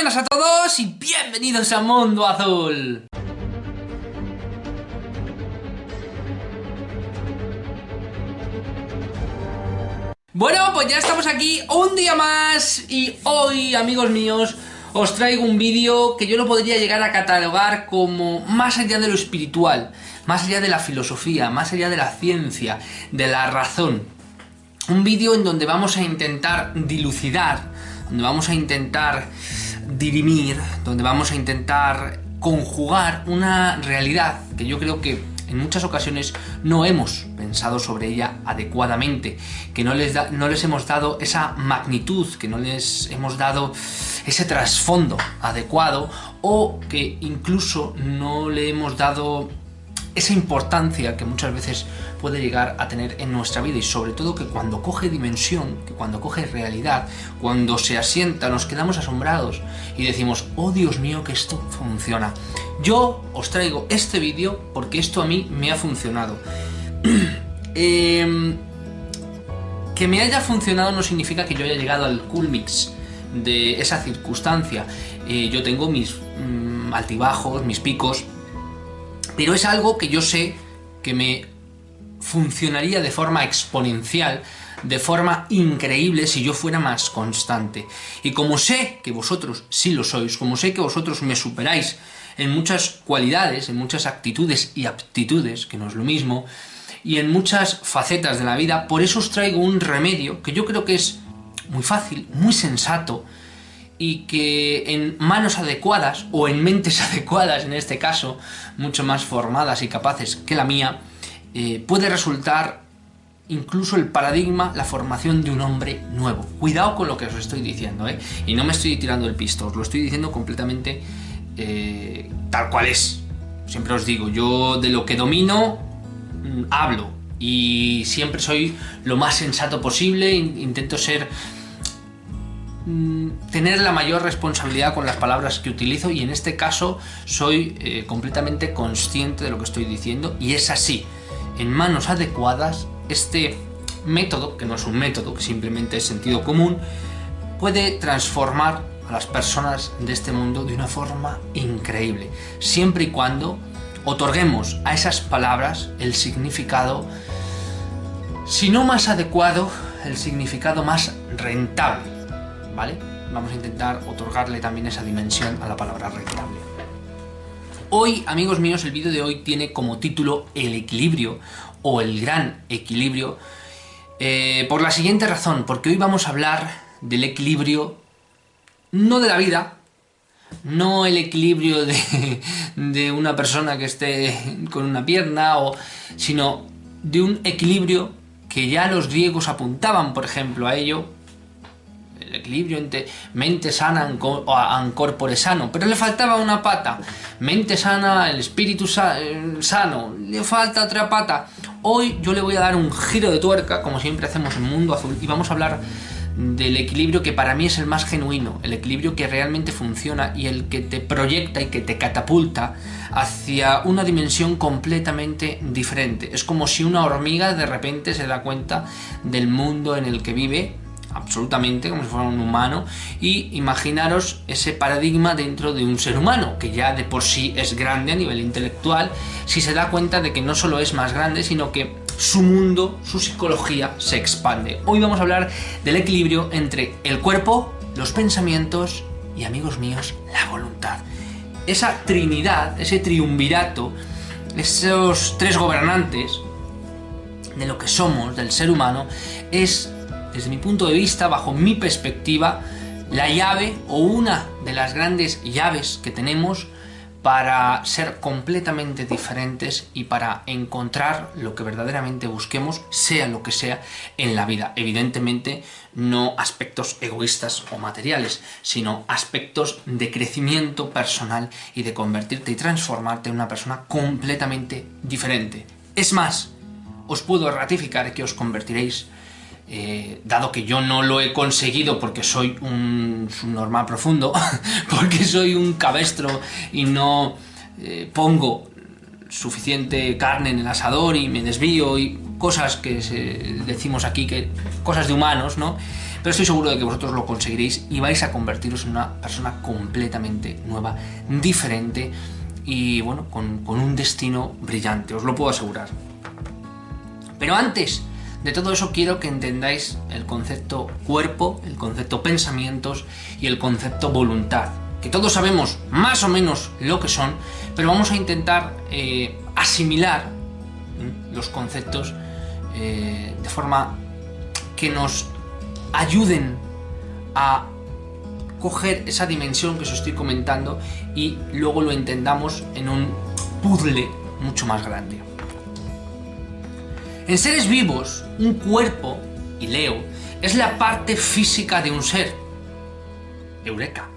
buenas a todos y bienvenidos a Mundo Azul. Bueno, pues ya estamos aquí un día más y hoy, amigos míos, os traigo un vídeo que yo lo podría llegar a catalogar como más allá de lo espiritual, más allá de la filosofía, más allá de la ciencia, de la razón. Un vídeo en donde vamos a intentar dilucidar, donde vamos a intentar dirimir, donde vamos a intentar conjugar una realidad que yo creo que en muchas ocasiones no hemos pensado sobre ella adecuadamente, que no les hemos dado esa magnitud, que no les hemos dado ese trasfondo adecuado, o que incluso no le hemos dado esa importancia que muchas veces puede llegar a tener en nuestra vida, y sobre todo que cuando coge dimensión, que cuando coge realidad, cuando se asienta, nos quedamos asombrados y decimos: oh Dios mío, que esto funciona. Yo os traigo este vídeo porque esto a mí me ha funcionado. Que me haya funcionado no significa que yo haya llegado al culmix de esa circunstancia. Yo tengo mis altibajos, mis picos, pero es algo que yo sé que me funcionaría de forma exponencial, de forma increíble, si yo fuera más constante. Y como sé que vosotros sí lo sois, como sé que vosotros me superáis en muchas cualidades, en muchas actitudes y aptitudes, que no es lo mismo, y en muchas facetas de la vida, por eso os traigo un remedio que yo creo que es muy fácil, muy sensato, y que en manos adecuadas, o en mentes adecuadas en este caso, mucho más formadas y capaces que la mía, puede resultar incluso el paradigma, la formación de un hombre nuevo. Cuidado con lo que os estoy diciendo, y no me estoy tirando el pisto, os lo estoy diciendo completamente tal cual es. Siempre os digo, yo de lo que domino hablo, y siempre soy lo más sensato posible, intento tener la mayor responsabilidad con las palabras que utilizo, y en este caso soy completamente consciente de lo que estoy diciendo, y es así. En manos adecuadas, este método, que no es un método, que simplemente es sentido común, puede transformar a las personas de este mundo de una forma increíble, siempre y cuando otorguemos a esas palabras el significado, si no más adecuado, el significado más rentable, ¿vale? Vamos a intentar otorgarle también esa dimensión a la palabra rentable. Hoy, amigos míos, el vídeo de hoy tiene como título El equilibrio, o el gran equilibrio, por la siguiente razón, porque hoy vamos a hablar del equilibrio, no de la vida, no el equilibrio de una persona que esté con una pierna, sino de un equilibrio que ya los griegos apuntaban, por ejemplo, a ello, el equilibrio entre mente sana and corpore sano, pero le faltaba una pata. Mente sana, el espíritu sano, le falta otra pata. Hoy yo le voy a dar un giro de tuerca, como siempre hacemos en Mundo Azul, y vamos a hablar del equilibrio que para mí es el más genuino, el equilibrio que realmente funciona y el que te proyecta y que te catapulta hacia una dimensión completamente diferente. Es como si una hormiga de repente se da cuenta del mundo en el que vive, absolutamente como si fuera un humano, y imaginaros ese paradigma dentro de un ser humano que ya de por sí es grande a nivel intelectual, si se da cuenta de que no solo es más grande, sino que su mundo, su psicología se expande. Hoy vamos a hablar del equilibrio entre el cuerpo, los pensamientos y, amigos míos, la voluntad. Esa trinidad, ese triunvirato, esos tres gobernantes de lo que somos, del ser humano, es, desde mi punto de vista, bajo mi perspectiva, la llave, o una de las grandes llaves que tenemos para ser completamente diferentes y para encontrar lo que verdaderamente busquemos, sea lo que sea, en la vida. Evidentemente, no aspectos egoístas o materiales, sino aspectos de crecimiento personal y de convertirte y transformarte en una persona completamente diferente. Es más, os puedo ratificar que os convertiréis, dado que yo no lo he conseguido porque soy un subnormal profundo, porque soy un cabestro y no pongo suficiente carne en el asador y me desvío y cosas que decimos aquí, que cosas de humanos, ¿no? pero estoy seguro de que vosotros lo conseguiréis y vais a convertiros en una persona completamente nueva, diferente y bueno, con un destino brillante, os lo puedo asegurar. Pero antes de todo eso quiero que entendáis el concepto cuerpo, el concepto pensamientos y el concepto voluntad, que todos sabemos más o menos lo que son, pero vamos a intentar asimilar los conceptos de forma que nos ayuden a coger esa dimensión que os estoy comentando y luego lo entendamos en un puzzle mucho más grande. En seres vivos, un cuerpo, y leo, es la parte física de un ser. Eureka.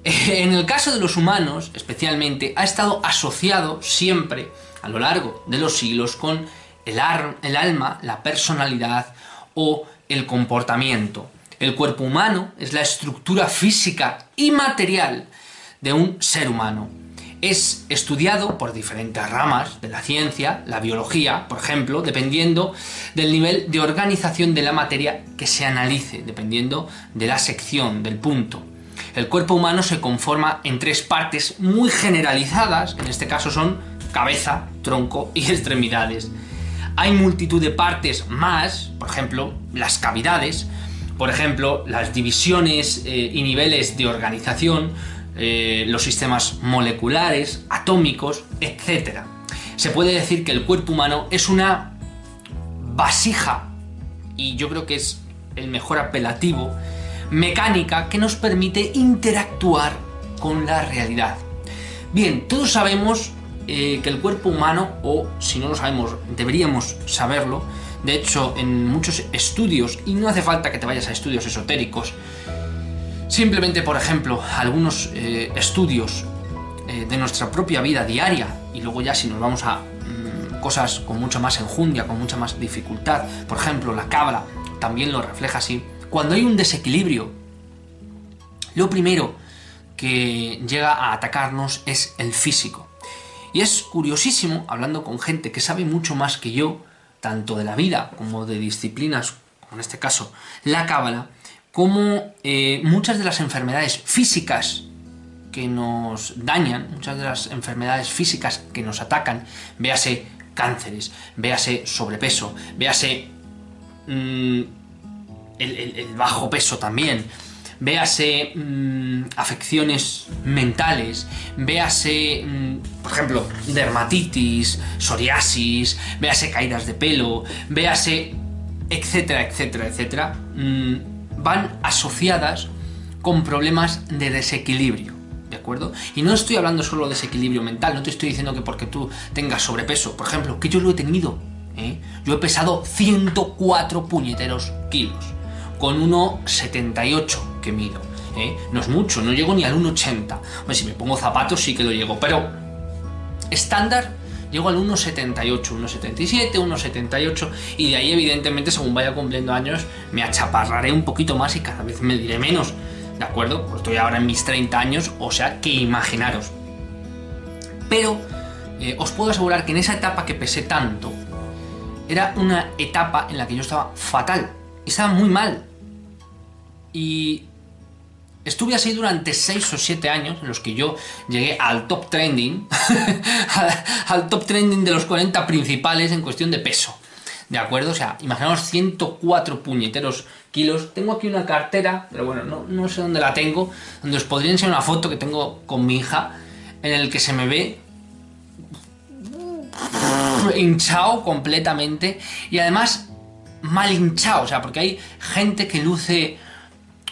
En el caso de los humanos, especialmente, ha estado asociado siempre, a lo largo de los siglos, con el alma, la personalidad o el comportamiento. El cuerpo humano es la estructura física y material de un ser humano. Es estudiado por diferentes ramas de la ciencia, la biología, por ejemplo, dependiendo del nivel de organización de la materia que se analice, dependiendo de la sección, del punto. El cuerpo humano se conforma en tres partes muy generalizadas, en este caso son cabeza, tronco y extremidades. Hay multitud de partes más, por ejemplo, las cavidades, por ejemplo, las divisiones y niveles de organización, los sistemas moleculares, atómicos, etc. Se puede decir que el cuerpo humano es una vasija, y yo creo que es el mejor apelativo, mecánica que nos permite interactuar con la realidad. Bien, todos sabemos que el cuerpo humano, o si no lo sabemos, deberíamos saberlo. De hecho, en muchos estudios, y no hace falta que te vayas a estudios esotéricos, simplemente, por ejemplo, algunos estudios de nuestra propia vida diaria, y luego ya si nos vamos a cosas con mucha más enjundia, con mucha más dificultad, por ejemplo, la cábala también lo refleja así. Cuando hay un desequilibrio, lo primero que llega a atacarnos es el físico. Y es curiosísimo, hablando con gente que sabe mucho más que yo, tanto de la vida como de disciplinas, como en este caso la cábala, como muchas de las enfermedades físicas que nos dañan, muchas de las enfermedades físicas que nos atacan, véase cánceres, véase sobrepeso, véase el bajo peso también, véase afecciones mentales, véase, por ejemplo, dermatitis, psoriasis, véase caídas de pelo, véase, etcétera, etcétera, etcétera, van asociadas con problemas de desequilibrio, ¿de acuerdo? Y no estoy hablando solo de desequilibrio mental, no te estoy diciendo que porque tú tengas sobrepeso, por ejemplo, que yo lo he tenido, yo he pesado 104 puñeteros kilos, con 1,78 que mido, no es mucho, no llego ni al 1,80, bueno, si me pongo zapatos sí que lo llego, pero estándar llego al 1,78, 1,77, 1,78 y de ahí evidentemente según vaya cumpliendo años me achaparraré un poquito más y cada vez me diré menos, ¿de acuerdo? Pues estoy ahora en mis 30 años, o sea que imaginaros. Pero os puedo asegurar que en esa etapa que pesé tanto, era una etapa en la que yo estaba fatal, estaba muy mal. Y estuve así durante 6 o 7 años en los que yo llegué al top trending, al top trending de los 40 principales en cuestión de peso, ¿de acuerdo? O sea, imaginaos 104 puñeteros kilos. Tengo aquí una cartera, pero bueno, no sé dónde la tengo, donde os podría enseñar una foto que tengo con mi hija, en el que se me ve hinchado completamente y además mal hinchado, o sea, porque hay gente que luce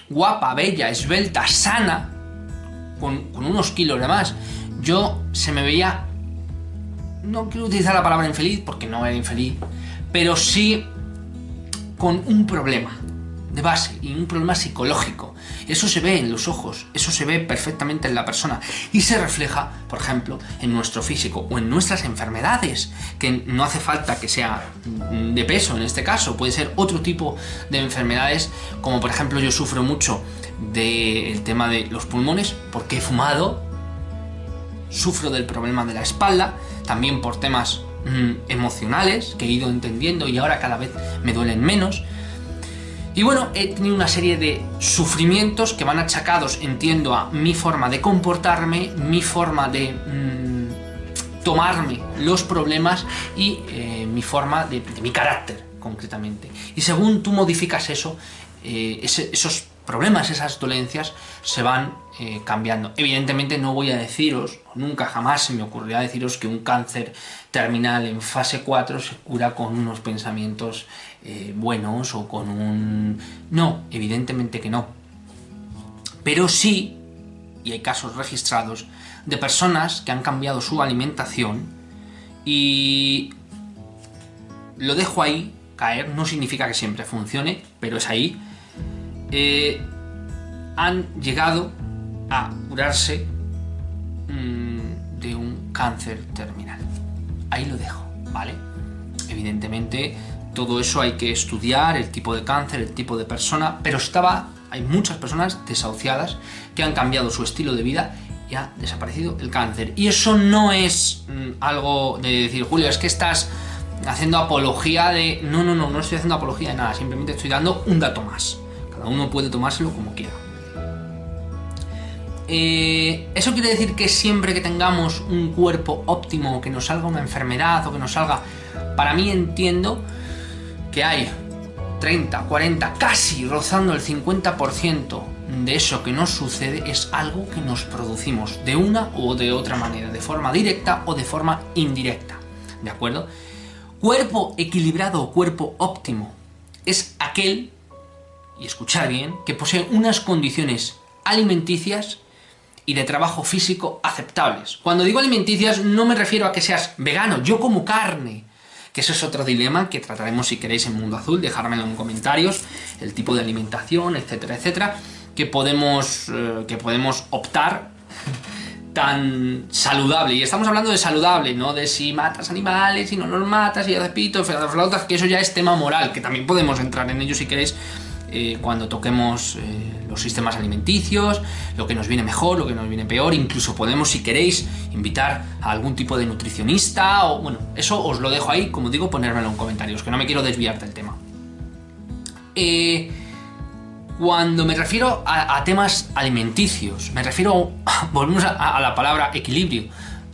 guapa, bella, esbelta, sana, con unos kilos de más. Yo se me veía, no quiero utilizar la palabra infeliz porque no era infeliz, pero sí con un problema de base y un problema psicológico. Eso se ve en los ojos, eso se ve perfectamente en la persona y se refleja, por ejemplo, en nuestro físico o en nuestras enfermedades, que no hace falta que sea de peso en este caso, puede ser otro tipo de enfermedades, como por ejemplo yo sufro mucho del tema de los pulmones porque he fumado, sufro del problema de la espalda, también por temas emocionales que he ido entendiendo y ahora cada vez me duelen menos. Y bueno, he tenido una serie de sufrimientos que van achacados, entiendo, a mi forma de comportarme, mi forma de tomarme los problemas y mi forma de mi carácter, concretamente. Y según tú modificas eso, esos problemas, esas dolencias se van cambiando. Evidentemente no voy a deciros, nunca jamás se me ocurrirá deciros que un cáncer terminal en fase 4 se cura con unos pensamientos buenos o con un... No, evidentemente que no. Pero sí, y hay casos registrados, de personas que han cambiado su alimentación y lo dejo ahí caer, no significa que siempre funcione, pero es ahí. Han llegado a curarse de un cáncer terminal. Ahí lo dejo, ¿vale? Evidentemente todo eso hay que estudiar, el tipo de cáncer, el tipo de persona, pero hay muchas personas desahuciadas que han cambiado su estilo de vida y ha desaparecido el cáncer. Y eso no es algo de decir, Julio, es que estás haciendo apología de... No estoy haciendo apología de nada, simplemente estoy dando un dato más. Cada uno puede tomárselo como quiera. ¿Eso quiere decir que siempre que tengamos un cuerpo óptimo, que nos salga una enfermedad o que nos salga... Para mí entiendo que hay 30, 40, casi rozando el 50% de eso que nos sucede es algo que nos producimos de una u de otra manera, de forma directa o de forma indirecta, ¿de acuerdo? Cuerpo equilibrado o cuerpo óptimo es aquel, y escuchar bien, que posee unas condiciones alimenticias y de trabajo físico aceptables. Cuando digo alimenticias no me refiero a que seas vegano, yo como carne, que eso es otro dilema que trataremos si queréis en Mundo Azul, dejármelo en comentarios, el tipo de alimentación, etcétera, etcétera, que podemos optar tan saludable. Y estamos hablando de saludable, no de si matas animales, si no los matas, si haces pito, flautas, que eso ya es tema moral, que también podemos entrar en ello si queréis cuando toquemos los sistemas alimenticios, lo que nos viene mejor, lo que nos viene peor. Incluso podemos, si queréis, invitar a algún tipo de nutricionista o bueno, eso os lo dejo ahí, como digo, ponérmelo en comentarios, que no me quiero desviar del tema. Cuando me refiero a temas alimenticios, me refiero, volvemos a la palabra equilibrio,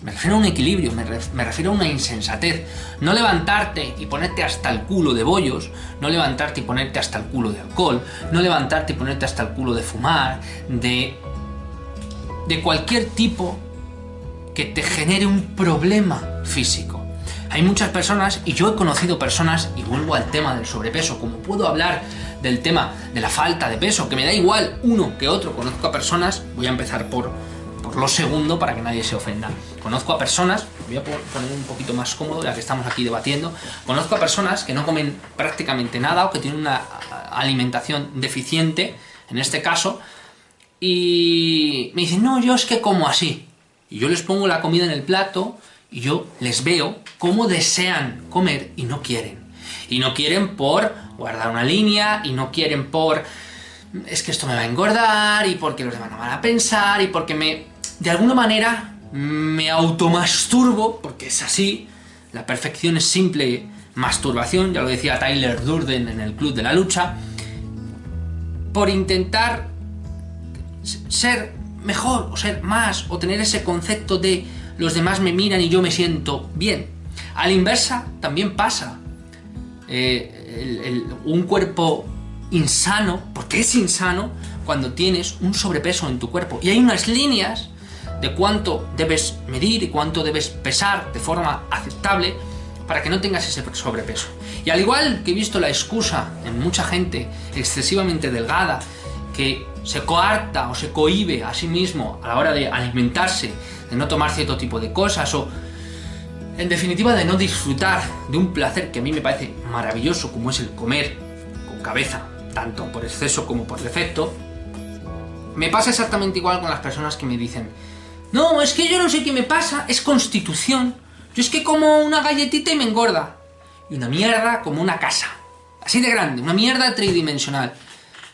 me refiero a un equilibrio, me refiero a una insensatez. No levantarte y ponerte hasta el culo de bollos, no levantarte y ponerte hasta el culo de alcohol, no levantarte y ponerte hasta el culo de fumar, de cualquier tipo que te genere un problema físico. Hay muchas personas, y yo he conocido personas, y vuelvo al tema del sobrepeso, como puedo hablar del tema de la falta de peso, que me da igual uno que otro, conozco a personas, voy a empezar por lo segundo para que nadie se ofenda. Conozco a personas, voy a poner un poquito más cómodo ya que estamos aquí debatiendo, conozco a personas que no comen prácticamente nada o que tienen una alimentación deficiente, en este caso, y me dicen, no, yo es que como así. Y yo les pongo la comida en el plato y yo les veo cómo desean comer y no quieren. Y no quieren por guardar una línea, y no quieren por... es que esto me va a engordar, y porque los demás no van a pensar, y porque de alguna manera me automasturbo, porque es así, la perfección es simple masturbación, ya lo decía Tyler Durden en el Club de la Lucha, por intentar ser mejor, o ser más, o tener ese concepto de los demás me miran y yo me siento bien. A la inversa también pasa. Un cuerpo insano, porque es insano cuando tienes un sobrepeso en tu cuerpo, y hay unas líneas de cuánto debes medir y cuánto debes pesar de forma aceptable para que no tengas ese sobrepeso. Y al igual que he visto la excusa en mucha gente excesivamente delgada que se coarta o se cohíbe a sí mismo a la hora de alimentarse, de no tomar cierto tipo de cosas, o en definitiva de no disfrutar de un placer que a mí me parece maravilloso, como es el comer con cabeza, tanto por exceso como por defecto. Me pasa exactamente igual con las personas que me dicen, no, es que yo no sé qué me pasa, es constitución, yo es que como una galletita y me engorda. Y una mierda como una casa, así de grande, una mierda tridimensional.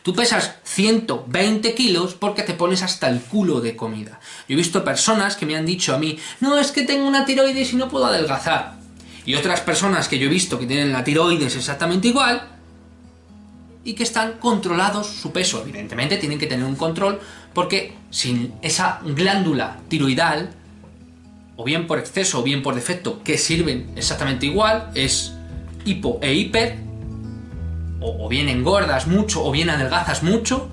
Tú pesas 120 kilos porque te pones hasta el culo de comida. Yo he visto personas que me han dicho a mí, no, es que tengo una tiroides y no puedo adelgazar. Y otras personas que yo he visto que tienen la tiroides exactamente igual, y que están controlados su peso. Evidentemente tienen que tener un control porque sin esa glándula tiroidal, o bien por exceso o bien por defecto, que sirven exactamente igual, es hipo e hiper, o bien engordas mucho o bien adelgazas mucho,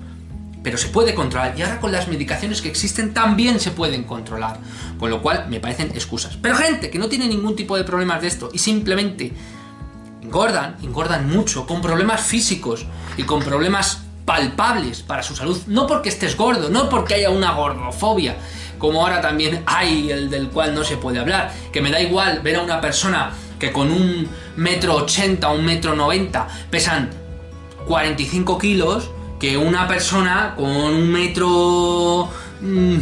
pero se puede controlar, y ahora con las medicaciones que existen también se pueden controlar, con lo cual me parecen excusas. Pero gente que no tiene ningún tipo de problemas de esto y simplemente engordan mucho, con problemas físicos y con problemas palpables para su salud, no porque estés gordo, no porque haya una gordofobia, como ahora también hay, el del cual no se puede hablar, que me da igual ver a una persona que con 1,80 m o 1,90 m pesan 45 kilos, que una persona con 1,50 m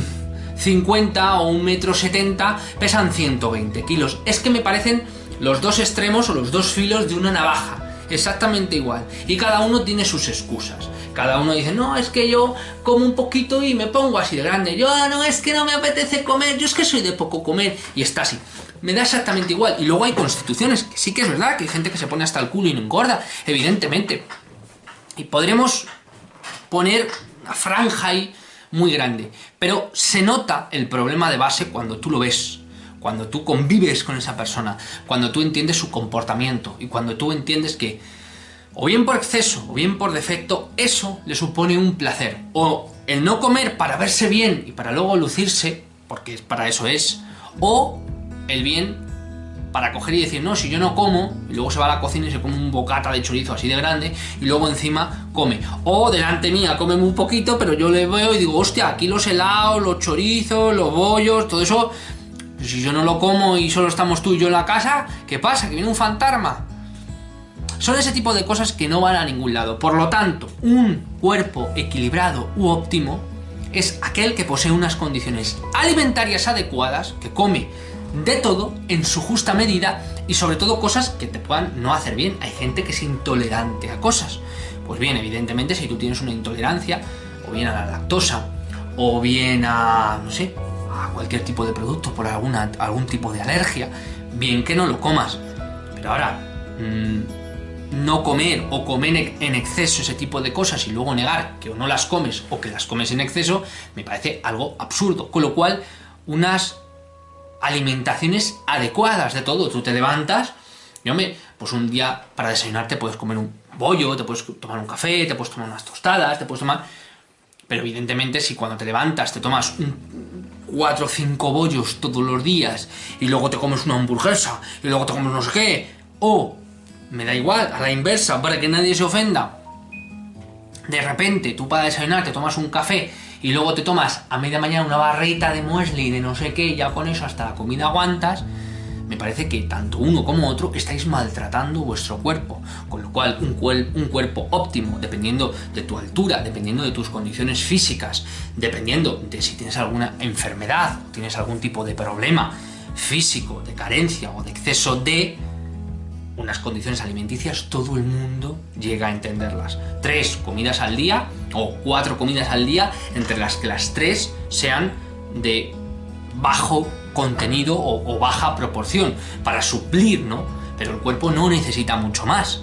o 1,70 m pesan 120 kilos. Es que me parecen los dos extremos o los dos filos de una navaja, exactamente igual, y cada uno tiene sus excusas. Cada uno dice, no, es que yo como un poquito y me pongo así de grande, yo no, es que no me apetece comer, yo es que soy de poco comer, y está así. Me da exactamente igual. Y luego hay constituciones, que sí que es verdad que hay gente que se pone hasta el culo y no engorda, evidentemente, y podremos poner una franja ahí muy grande, pero se nota el problema de base cuando tú lo ves, cuando tú convives con esa persona, cuando tú entiendes su comportamiento y cuando tú entiendes que o bien por exceso o bien por defecto eso le supone un placer, o el no comer para verse bien y para luego lucirse, porque para eso es, o el bien para coger y decir, no, si yo no como, y luego se va a la cocina y se come un bocata de chorizo así de grande, y luego encima come. O delante mía come muy poquito, pero yo le veo y digo, hostia, aquí los helados, los chorizos, los bollos, todo eso, si yo no lo como y solo estamos tú y yo en la casa, ¿qué pasa? ¿Que viene un fantasma? Son ese tipo de cosas que no van a ningún lado. Por lo tanto, un cuerpo equilibrado u óptimo es aquel que posee unas condiciones alimentarias adecuadas, que come de todo en su justa medida y sobre todo cosas que te puedan no hacer bien. Hay gente que es intolerante a cosas. Pues bien, evidentemente si tú tienes una intolerancia, o bien a la lactosa, o bien a, no sé, a cualquier tipo de producto por algún tipo de alergia, bien que no lo comas. Pero ahora, no comer o comer en exceso ese tipo de cosas y luego negar que o no las comes o que las comes en exceso, me parece algo absurdo. Con lo cual, unas alimentaciones adecuadas de todo. Tú te levantas, pues un día para desayunar te puedes comer un bollo, te puedes tomar un café, te puedes tomar unas tostadas, te puedes tomar... Pero evidentemente si cuando te levantas te tomas 4 o 5 bollos todos los días y luego te comes una hamburguesa y luego te comes no sé qué, o, me da igual, a la inversa, para que nadie se ofenda, de repente tú para desayunar te tomas un café y luego te tomas a media mañana una barrita de muesli de no sé qué, y ya con eso hasta la comida aguantas, me parece que tanto uno como otro estáis maltratando vuestro cuerpo. Con lo cual, un cuerpo óptimo, dependiendo de tu altura, dependiendo de tus condiciones físicas, dependiendo de si tienes alguna enfermedad, tienes algún tipo de problema físico, de carencia o de exceso de unas condiciones alimenticias, todo el mundo llega a entenderlas. 3 comidas al día o 4 comidas al día, entre las que las 3 sean de bajo contenido o baja proporción, para suplir, ¿no? Pero el cuerpo no necesita mucho más.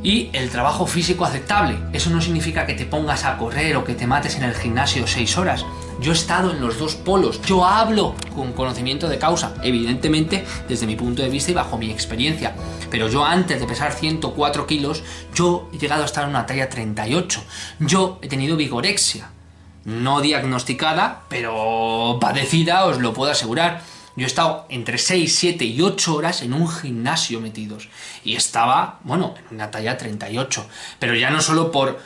Y el trabajo físico aceptable, eso no significa que te pongas a correr o que te mates en el gimnasio 6 horas. Yo he estado en los dos polos, yo hablo con conocimiento de causa, evidentemente desde mi punto de vista y bajo mi experiencia, pero yo antes de pesar 104 kilos, yo he llegado a estar en una talla 38, yo he tenido vigorexia, no diagnosticada, pero padecida, os lo puedo asegurar. Yo he estado entre 6, 7 y 8 horas en un gimnasio metidos y estaba, en una talla 38, pero ya no solo por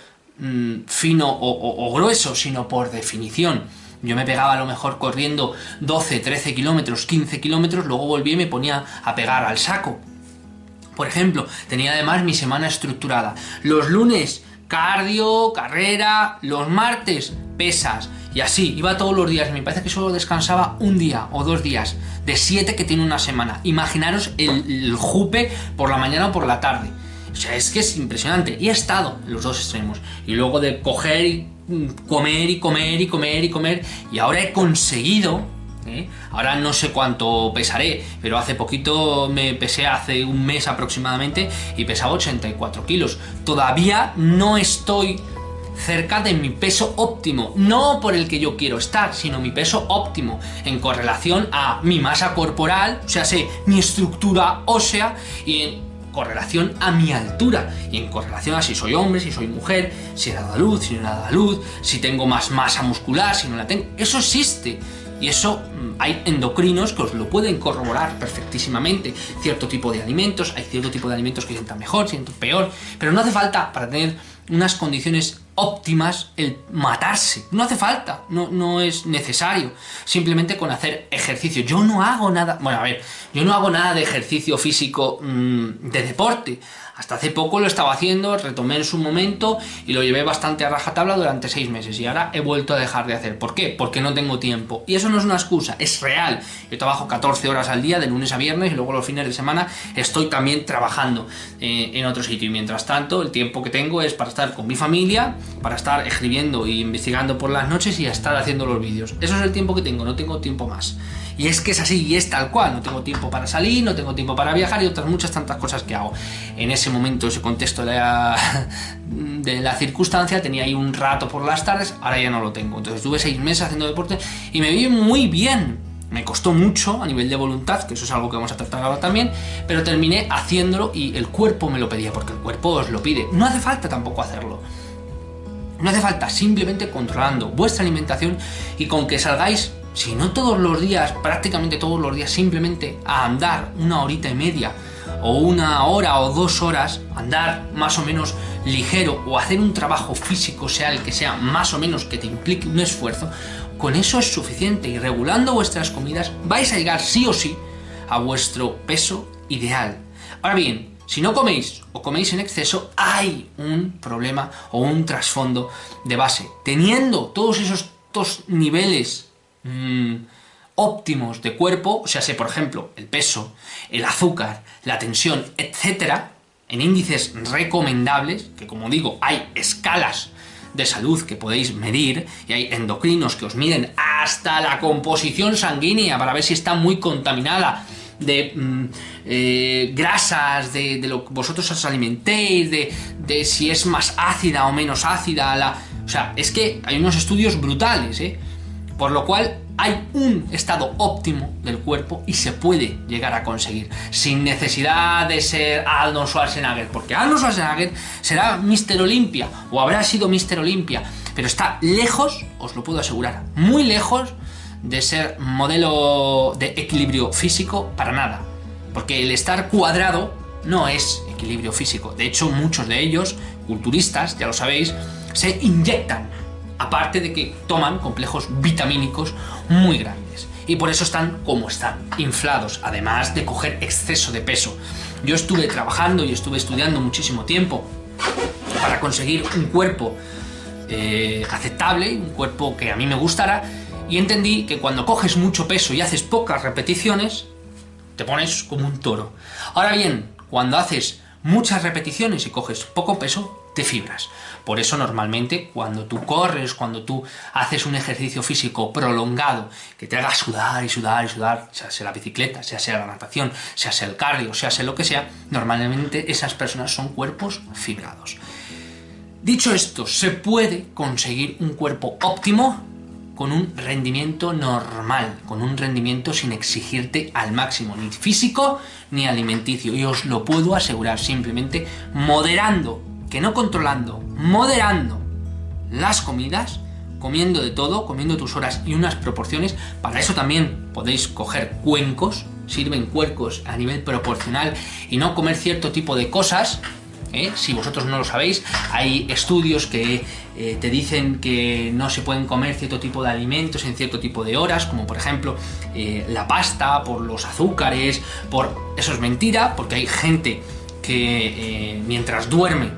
fino o grueso, sino por definición. Yo me pegaba a lo mejor corriendo 12, 13 kilómetros, 15 kilómetros, luego volvía y me ponía a pegar al saco. Por ejemplo, tenía además mi semana estructurada. Los lunes, cardio, carrera, los martes, pesas. Y así, iba todos los días. Me parece que solo descansaba un día o 2 días, de 7 que tiene una semana. Imaginaros el jupe por la mañana o por la tarde. O sea, es que es impresionante. Y he estado en los dos extremos. Y luego de coger y comer y comer y comer y comer. Y ahora he conseguido Ahora no sé cuánto pesaré, pero hace poquito me pesé, hace un mes aproximadamente, y pesaba 84 kilos. Todavía no estoy cerca de mi peso óptimo, no por el que yo quiero estar, sino mi peso óptimo en correlación a mi masa corporal, o sea, mi estructura ósea, y en correlación a mi altura, y en correlación a si soy hombre, si soy mujer, si he dado a luz, si no he dado a luz, si tengo más masa muscular, si no la tengo. Eso existe. Y eso hay endocrinos que os lo pueden corroborar perfectísimamente. Cierto tipo de alimentos, hay cierto tipo de alimentos que sientan mejor, sientan peor, pero no hace falta, para tener unas condiciones óptimas, el matarse. No hace falta, no es necesario. Simplemente con hacer ejercicio. Yo no hago nada, yo no hago nada de ejercicio físico de deporte. Hasta hace poco lo estaba haciendo, retomé en su momento y lo llevé bastante a rajatabla durante 6 meses, y ahora he vuelto a dejar de hacer. ¿Por qué? Porque no tengo tiempo. Y eso no es una excusa, es real. Yo trabajo 14 horas al día, de lunes a viernes, y luego los fines de semana estoy también trabajando en otro sitio. Y mientras tanto, el tiempo que tengo es para estar con mi familia, para estar escribiendo e investigando por las noches y estar haciendo los vídeos. Eso es el tiempo que tengo, no tengo tiempo más. Y es que es así, y es tal cual. No tengo tiempo para salir, no tengo tiempo para viajar y otras muchas tantas cosas que hago. En ese momento, ese contexto de la circunstancia, tenía ahí un rato por las tardes, ahora ya no lo tengo. Entonces estuve 6 meses haciendo deporte y me vi muy bien. Me costó mucho a nivel de voluntad, que eso es algo que vamos a tratar ahora también, pero terminé haciéndolo y el cuerpo me lo pedía, porque el cuerpo os lo pide. No hace falta tampoco hacerlo. No hace falta, simplemente controlando vuestra alimentación y con que salgáis, si no todos los días, prácticamente todos los días, simplemente a andar 1 horita y media, o 1 hora o 2 horas, andar más o menos ligero, o hacer un trabajo físico, sea el que sea, más o menos que te implique un esfuerzo, con eso es suficiente. Y regulando vuestras comidas vais a llegar sí o sí a vuestro peso ideal. Ahora bien, si no coméis o coméis en exceso, hay un problema o un trasfondo de base. Teniendo todos estos niveles óptimos de cuerpo, o sea, por ejemplo, el peso, el azúcar, la tensión, etcétera, en índices recomendables, que como digo, hay escalas de salud que podéis medir, y hay endocrinos que os miden hasta la composición sanguínea para ver si está muy contaminada de grasas, de lo que vosotros os alimentéis, de si es más ácida o menos ácida. O sea, es que hay unos estudios brutales, por lo cual hay un estado óptimo del cuerpo y se puede llegar a conseguir sin necesidad de ser Arnold Schwarzenegger, porque Arnold Schwarzenegger será Mr. Olympia o habrá sido Mr. Olympia, pero está lejos, os lo puedo asegurar, muy lejos de ser modelo de equilibrio físico para nada, porque el estar cuadrado no es equilibrio físico. De hecho, muchos de ellos, culturistas, ya lo sabéis, se inyectan, aparte de que toman complejos vitamínicos muy grandes, y por eso están como están, inflados, además de coger exceso de peso. Yo estuve trabajando y estuve estudiando muchísimo tiempo para conseguir un cuerpo aceptable, un cuerpo que a mí me gustara, y entendí que cuando coges mucho peso y haces pocas repeticiones, te pones como un toro. Ahora bien, cuando haces muchas repeticiones y coges poco peso, te fibras. Por eso normalmente cuando tú corres, cuando tú haces un ejercicio físico prolongado que te haga sudar y sudar y sudar, sea la bicicleta, sea la natación, sea el cardio, sea lo que sea, normalmente esas personas son cuerpos fibrados. Dicho esto, se puede conseguir un cuerpo óptimo con un rendimiento normal, con un rendimiento sin exigirte al máximo, ni físico ni alimenticio, y os lo puedo asegurar, simplemente moderando, que no controlando, moderando las comidas, comiendo de todo, comiendo tus horas y unas proporciones. Para eso también podéis coger cuencos, sirven cuencos a nivel proporcional, y no comer cierto tipo de cosas. Si vosotros no lo sabéis, hay estudios que te dicen que no se pueden comer cierto tipo de alimentos en cierto tipo de horas, como por ejemplo la pasta, por los azúcares, eso es mentira, porque hay gente que mientras duerme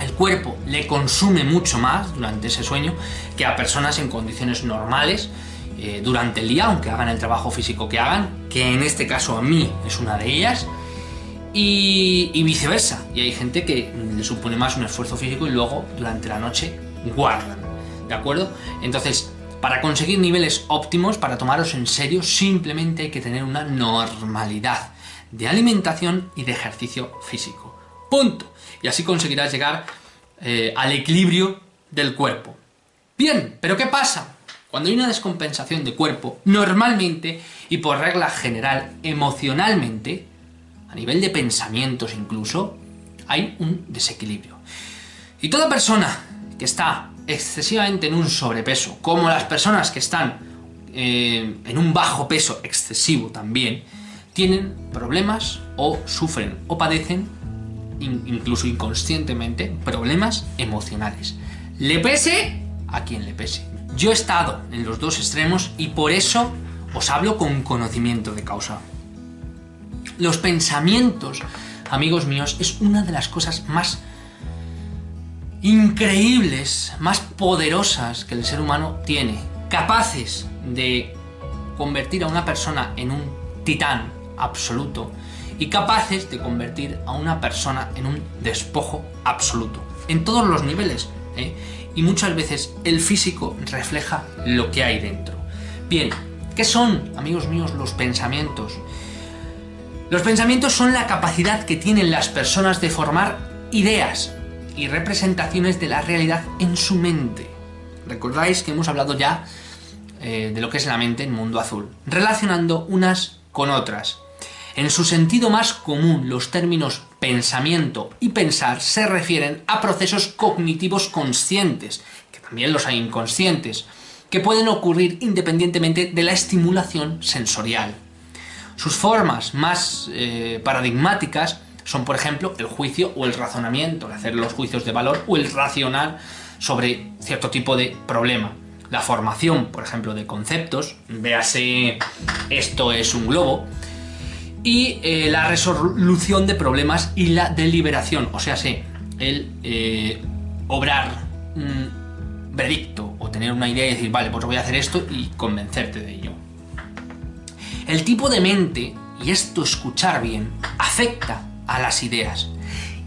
el cuerpo le consume mucho más durante ese sueño que a personas en condiciones normales durante el día, aunque hagan el trabajo físico que hagan, que en este caso a mí es una de ellas. Y viceversa, y hay gente que le supone más un esfuerzo físico y luego durante la noche guardan, ¿de acuerdo? Entonces, Para conseguir niveles óptimos, para tomaros en serio, simplemente hay que tener una normalidad de alimentación y de ejercicio físico. Punto. Y así conseguirás llegar al equilibrio del cuerpo. Bien, pero ¿qué pasa? Cuando hay una descompensación de cuerpo, normalmente y por regla general, emocionalmente, a nivel de pensamientos incluso, hay un desequilibrio. Y toda persona que está excesivamente en un sobrepeso, como las personas que están en un bajo peso excesivo también, tienen problemas o sufren o padecen, incluso inconscientemente, problemas emocionales. Le pese a quien le pese. Yo he estado en los dos extremos y por eso os hablo con conocimiento de causa. Los pensamientos, amigos míos, es una de las cosas más increíbles, más poderosas que el ser humano tiene, capaces de convertir a una persona en un titán absoluto y capaces de convertir a una persona en un despojo absoluto, en todos los niveles, y muchas veces el físico refleja lo que hay dentro. Bien, ¿qué son, amigos míos, los pensamientos? Los pensamientos son la capacidad que tienen las personas de formar ideas y representaciones de la realidad en su mente. Recordáis que hemos hablado ya de lo que es la mente en Mundo Azul, relacionando unas con otras. En su sentido más común, los términos pensamiento y pensar se refieren a procesos cognitivos conscientes, que también los hay inconscientes, que pueden ocurrir independientemente de la estimulación sensorial. Sus formas más paradigmáticas son, por ejemplo, el juicio o el razonamiento, el hacer los juicios de valor o el racionar sobre cierto tipo de problema. La formación, por ejemplo, de conceptos, véase esto es un globo, y la resolución de problemas y la deliberación, o sea, el obrar un veredicto o tener una idea y decir, vale, pues voy a hacer esto y convencerte de ello. El tipo de mente, y esto escuchar bien, afecta a las ideas.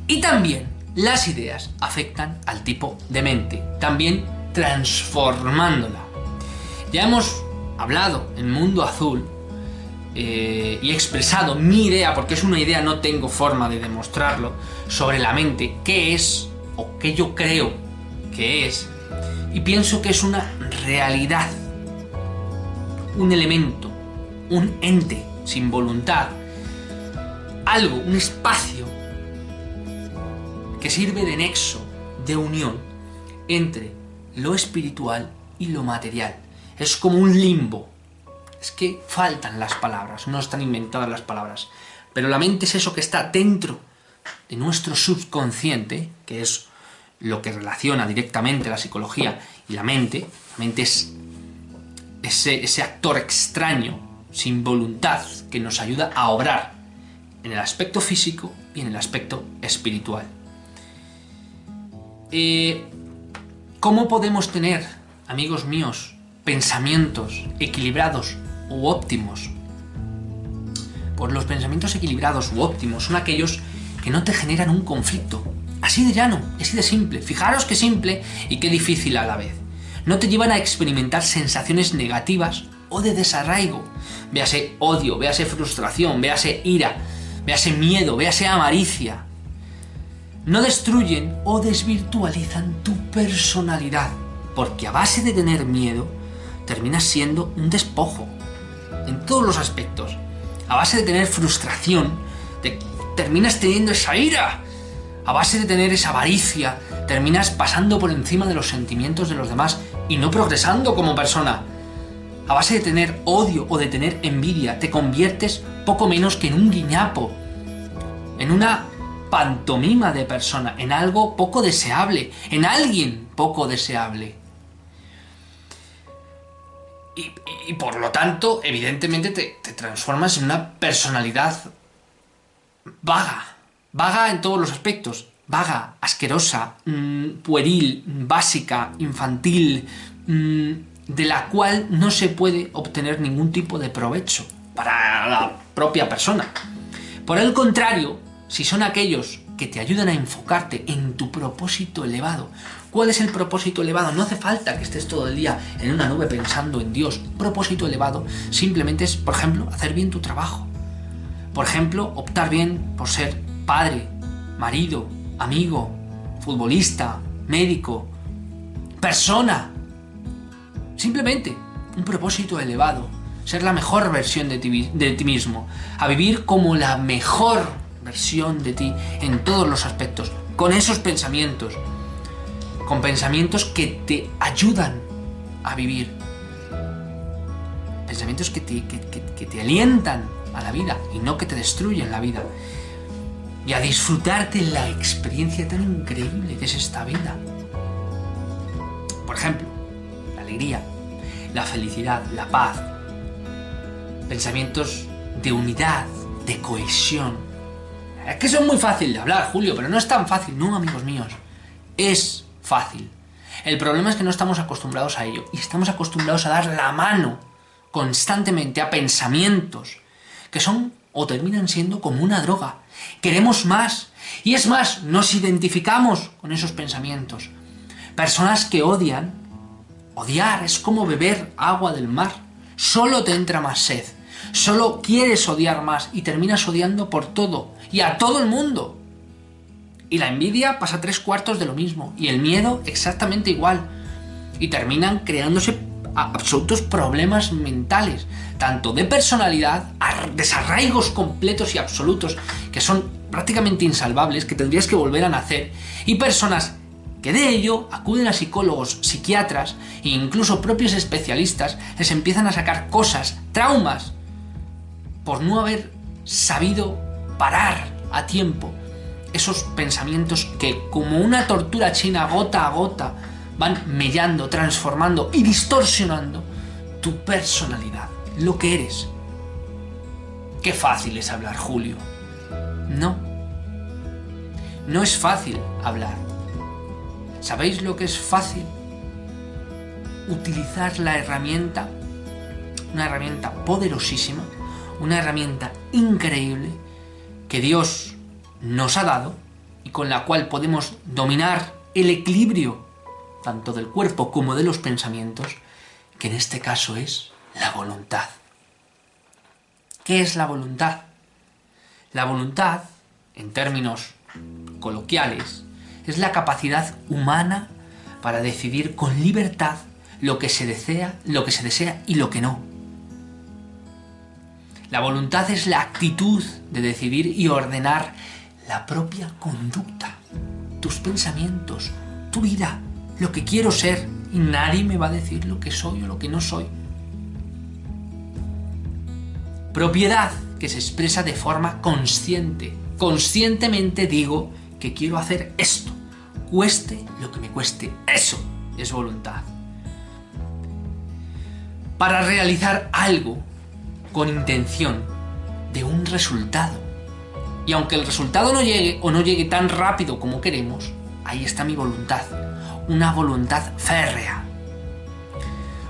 Y también las ideas afectan al tipo de mente, también transformándola. Ya hemos hablado en Mundo Azul y expresado mi idea, porque es una idea, no tengo forma de demostrarlo, sobre la mente, qué es o qué yo creo que es, y pienso que es una realidad, un elemento, un ente sin voluntad, algo, un espacio que sirve de nexo, de unión entre lo espiritual y lo material. Es como un limbo. Es que faltan las palabras, no están inventadas las palabras. Pero la mente es eso que está dentro de nuestro subconsciente, que es lo que relaciona directamente la psicología y la mente. La mente es ese actor extraño, sin voluntad, que nos ayuda a obrar en el aspecto físico y en el aspecto espiritual. ¿Cómo podemos tener, amigos míos, pensamientos equilibrados u óptimos? Pues los pensamientos equilibrados u óptimos son aquellos que no te generan un conflicto. Así de llano, así de simple. Fijaros qué simple y qué difícil a la vez. No te llevan a experimentar sensaciones negativas o de desarraigo. Véase odio, véase frustración, véase ira, véase miedo, véase avaricia. No destruyen o desvirtualizan tu personalidad, porque a base de tener miedo, terminas siendo un despojo, en todos los aspectos. A base de tener frustración, terminas teniendo esa ira. A base de tener esa avaricia, terminas pasando por encima de los sentimientos de los demás y no progresando como persona. A base de tener odio o de tener envidia, te conviertes poco menos que en un guiñapo, en una pantomima de persona, en algo poco deseable, en alguien poco deseable. Y por lo tanto, evidentemente te transformas en una personalidad vaga en todos los aspectos, vaga, asquerosa, pueril, básica, infantil, de la cual no se puede obtener ningún tipo de provecho para la propia persona. Por el contrario, si son aquellos que te ayudan a enfocarte en tu propósito elevado. ¿Cuál es el propósito elevado? No hace falta que estés todo el día en una nube pensando en Dios. Propósito elevado simplemente es, por ejemplo, hacer bien tu trabajo. Por ejemplo, optar bien por ser padre, marido, amigo, futbolista, médico, persona. Simplemente un propósito elevado. Ser la mejor versión de ti mismo. A vivir como la mejor versión de ti en todos los aspectos. Con esos pensamientos. Con pensamientos que te ayudan a vivir. Pensamientos que te alientan a la vida y no que te destruyen la vida. Y a disfrutarte la experiencia tan increíble que es esta vida. Por ejemplo, la alegría, la felicidad, la paz. Pensamientos de unidad, de cohesión. Es que son muy fácil de hablar, Julio, pero no es tan fácil. No, amigos míos, es fácil. El problema es que no estamos acostumbrados a ello y estamos acostumbrados a dar la mano constantemente a pensamientos que son o terminan siendo como una droga. Queremos más y es más, nos identificamos con esos pensamientos. Personas que odian, odiar es como beber agua del mar. Solo te entra más sed, solo quieres odiar más y terminas odiando por todo y a todo el mundo. Y la envidia pasa 3/4 de lo mismo y el miedo exactamente igual. Y terminan creándose absolutos problemas mentales, tanto de personalidad, desarraigos completos y absolutos que son prácticamente insalvables, que tendrías que volver a nacer, y personas que de ello acuden a psicólogos, psiquiatras e incluso propios especialistas, les empiezan a sacar cosas, traumas, por no haber sabido parar a tiempo esos pensamientos que, como una tortura china, gota a gota, van mellando, transformando y distorsionando tu personalidad, lo que eres. Qué fácil es hablar, Julio. No. No es fácil hablar. ¿Sabéis lo que es fácil? Utilizar la herramienta, una herramienta poderosísima, una herramienta increíble que Dios nos ha dado y con la cual podemos dominar el equilibrio tanto del cuerpo como de los pensamientos, que en este caso es la voluntad. ¿Qué es la voluntad? La voluntad, en términos coloquiales, es la capacidad humana para decidir con libertad lo que se desea y lo que no. La voluntad es la actitud de decidir y ordenar la propia conducta, tus pensamientos, tu vida, lo que quiero ser, y nadie me va a decir lo que soy o lo que no soy. Propiedad que se expresa de forma consciente. Conscientemente digo que quiero hacer esto, cueste lo que me cueste. Eso es voluntad. Para realizar algo con intención de un resultado. Y aunque el resultado no llegue o no llegue tan rápido como queremos, ahí está mi voluntad. Una voluntad férrea.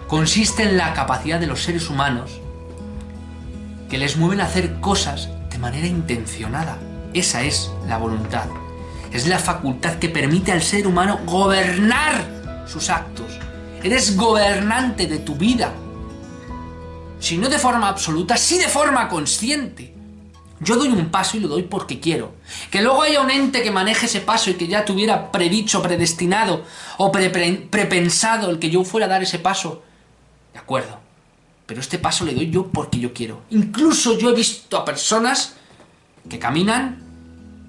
Consiste en la capacidad de los seres humanos que les mueven a hacer cosas de manera intencionada. Esa es la voluntad. Es la facultad que permite al ser humano gobernar sus actos. Eres gobernante de tu vida. Si no de forma absoluta, sí de forma consciente. Yo doy un paso y lo doy porque quiero. Que luego haya un ente que maneje ese paso y que ya tuviera predicho, predestinado o prepensado el que yo fuera a dar ese paso. De acuerdo. Pero este paso le doy yo porque yo quiero. Incluso yo he visto a personas que caminan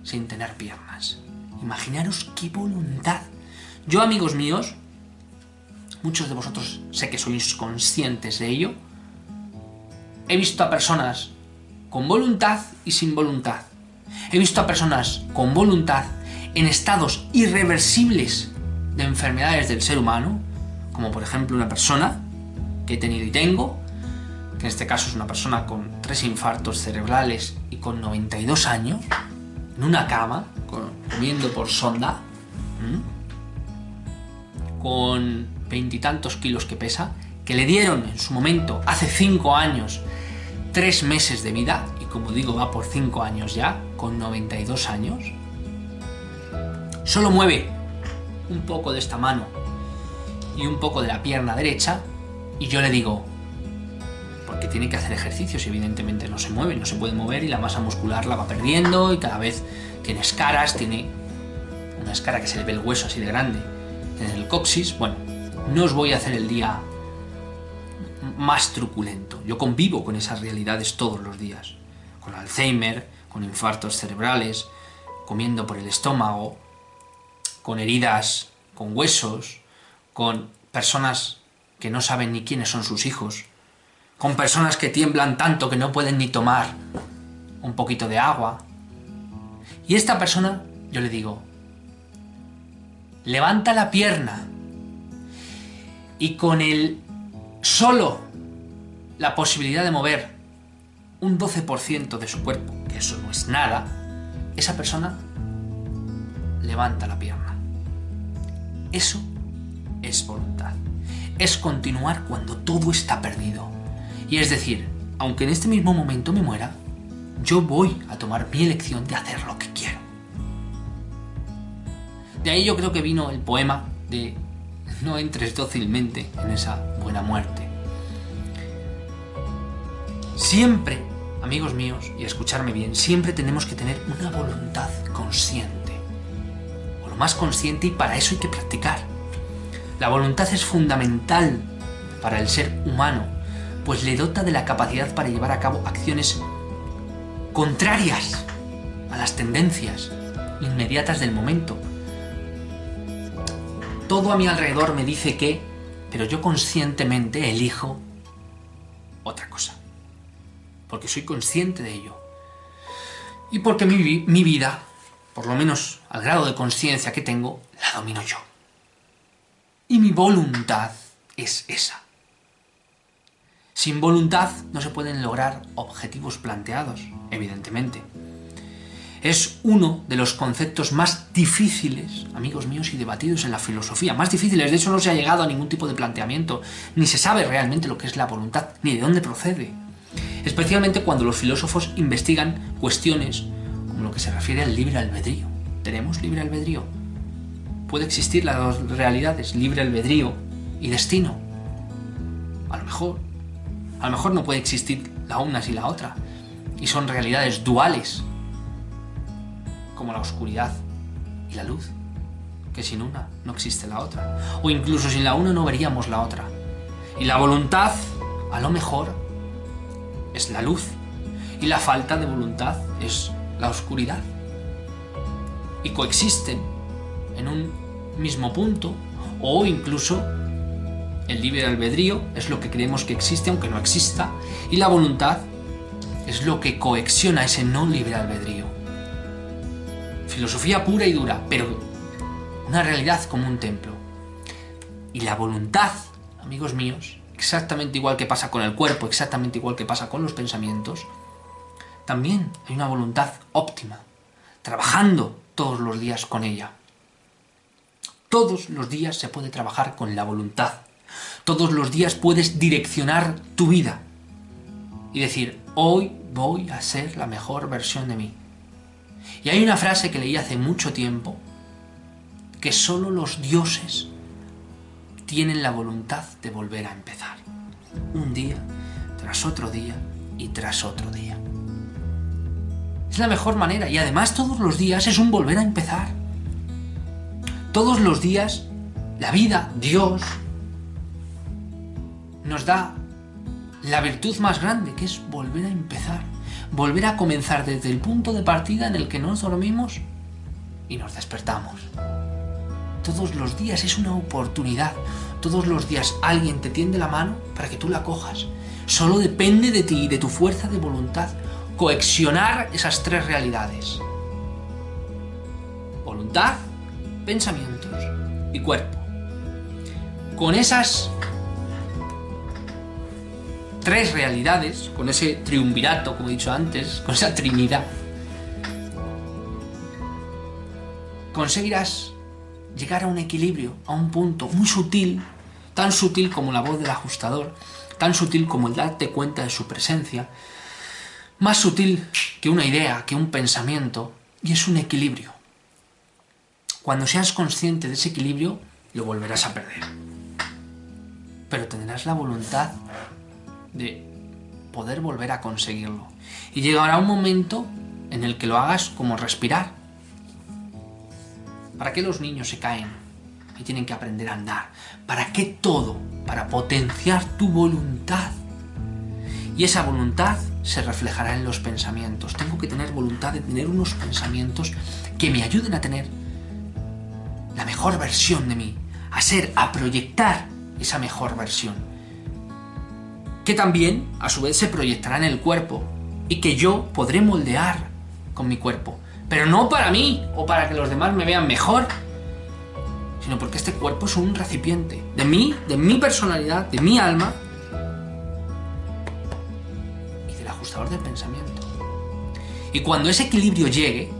sin tener piernas. Imaginaros qué voluntad. Yo, amigos míos, muchos de vosotros sé que sois conscientes de ello, he visto a personas con voluntad y sin voluntad. He visto a personas con voluntad en estados irreversibles de enfermedades del ser humano, como por ejemplo una persona que he tenido y tengo, que en este caso es una persona con 3 infartos cerebrales y con 92 años, en una cama, comiendo por sonda, con 20 y tantos kilos que pesa, que le dieron en su momento, hace 5 años, 3 meses de vida, y como digo, va por 5 años ya, con 92 años, solo mueve un poco de esta mano y un poco de la pierna derecha, y yo le digo, porque tiene que hacer ejercicios y evidentemente no se mueve, no se puede mover y la masa muscular la va perdiendo y cada vez tiene escaras, tiene una escara que se le ve el hueso así de grande en el coxis. Bueno, no os voy a hacer el día más truculento. Yo convivo con esas realidades todos los días, con Alzheimer, con infartos cerebrales, comiendo por el estómago, con heridas, con huesos, con personas que no saben ni quiénes son sus hijos, con personas que tiemblan tanto que no pueden ni tomar un poquito de agua. Y esta persona, yo le digo, levanta la pierna, y con solo la posibilidad de mover un 12% de su cuerpo, que eso no es nada, esa persona levanta la pierna. Eso es voluntad. Es continuar cuando todo está perdido. Y es decir, aunque en este mismo momento me muera, yo voy a tomar mi elección de hacer lo que quiero. De ahí yo creo que vino el poema de no entres dócilmente en esa buena muerte. Siempre, amigos míos, y escucharme bien, siempre tenemos que tener una voluntad consciente. O lo más consciente, y para eso hay que practicar. La voluntad es fundamental para el ser humano, pues le dota de la capacidad para llevar a cabo acciones contrarias a las tendencias inmediatas del momento. Todo a mi alrededor me dice que, pero yo conscientemente elijo otra cosa. Porque soy consciente de ello. Y porque mi vida, por lo menos al grado de conciencia que tengo, la domino yo. Y mi voluntad es esa. Sin voluntad no se pueden lograr objetivos planteados, evidentemente. Es uno de los conceptos más difíciles, amigos míos, y debatidos en la filosofía. Más difíciles, de hecho no se ha llegado a ningún tipo de planteamiento, ni se sabe realmente lo que es la voluntad, ni de dónde procede. Especialmente cuando los filósofos investigan cuestiones como lo que se refiere al libre albedrío. ¿Tenemos libre albedrío? ¿Puede existir las dos realidades, libre albedrío y destino? A lo mejor no puede existir la una sin la otra, y son realidades duales, como la oscuridad y la luz, que sin una no existe la otra, o incluso sin la una no veríamos la otra. Y la voluntad, a lo mejor, es la luz, y la falta de voluntad es la oscuridad, y coexisten en un mismo punto, o incluso el libre albedrío es lo que creemos que existe aunque no exista, y la voluntad es lo que coacciona ese no libre albedrío. Filosofía pura y dura, pero una realidad como un templo. Y la voluntad, amigos míos, exactamente igual que pasa con el cuerpo, exactamente igual que pasa con los pensamientos, también hay una voluntad óptima, trabajando todos los días con ella. Todos los días se puede trabajar con la voluntad. Todos los días puedes direccionar tu vida y decir, hoy voy a ser la mejor versión de mí. Y hay una frase que leí hace mucho tiempo, que solo los dioses tienen la voluntad de volver a empezar. Un día, tras otro día y tras otro día. Es la mejor manera, y además todos los días es un volver a empezar. Todos los días, la vida, Dios, nos da la virtud más grande, que es volver a empezar. Volver a comenzar desde el punto de partida en el que nos dormimos y nos despertamos. Todos los días es una oportunidad. Todos los días alguien te tiende la mano para que tú la cojas. Solo depende de ti y de tu fuerza de voluntad coaccionar esas tres realidades. Voluntad, pensamientos y cuerpo. Con esas tres realidades, con ese triunvirato, como he dicho antes, con esa trinidad, conseguirás llegar a un equilibrio, a un punto muy sutil, tan sutil como la voz del ajustador, tan sutil como el darte cuenta de su presencia, más sutil que una idea, que un pensamiento, y es un equilibrio. Cuando seas consciente de ese equilibrio, lo volverás a perder. Pero tendrás la voluntad de poder volver a conseguirlo. Y llegará un momento en el que lo hagas como respirar. ¿Para qué los niños se caen y tienen que aprender a andar? ¿Para qué todo? Para potenciar tu voluntad. Y esa voluntad se reflejará en los pensamientos. Tengo que tener voluntad de tener unos pensamientos que me ayuden a tener la mejor versión de mí, a proyectar esa mejor versión, que también a su vez se proyectará en el cuerpo y que yo podré moldear con mi cuerpo, pero no para mí o para que los demás me vean mejor, sino porque este cuerpo es un recipiente de mi personalidad, de mi alma y del ajustador del pensamiento. Y cuando ese equilibrio llegue,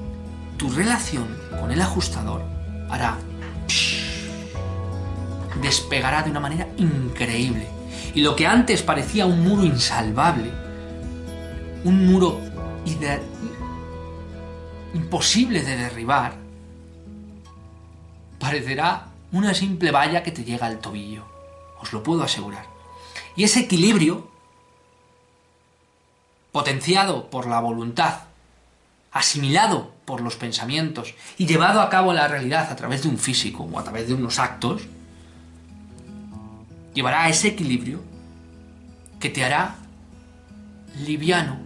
tu relación con el ajustador despegará de una manera increíble. Y lo que antes parecía un muro insalvable, un muro imposible de derribar, parecerá una simple valla que te llega al tobillo. Os lo puedo asegurar. Y ese equilibrio, potenciado por la voluntad, asimilado por los pensamientos y llevado a cabo en la realidad a través de un físico o a través de unos actos, llevará a ese equilibrio que te hará liviano,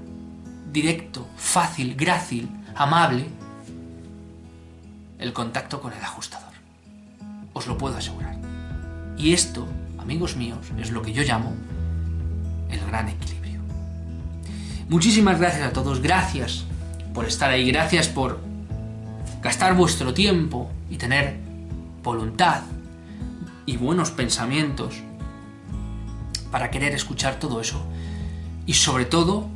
directo, fácil, grácil, amable el contacto con el ajustador. Os lo puedo asegurar. Y esto, amigos míos, es lo que yo llamo el gran equilibrio. Muchísimas gracias a todos, gracias por estar ahí, gracias por gastar vuestro tiempo y tener voluntad y buenos pensamientos para querer escuchar todo eso y sobre todo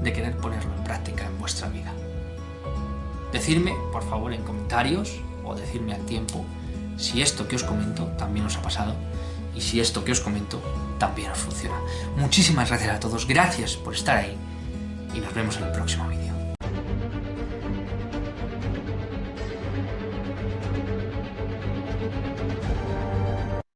de querer ponerlo en práctica en vuestra vida. Decidme, por favor, en comentarios o decidme al tiempo si esto que os comento también os ha pasado y si esto que os comento también os funciona. Muchísimas gracias a todos, gracias por estar ahí y nos vemos en el próximo vídeo.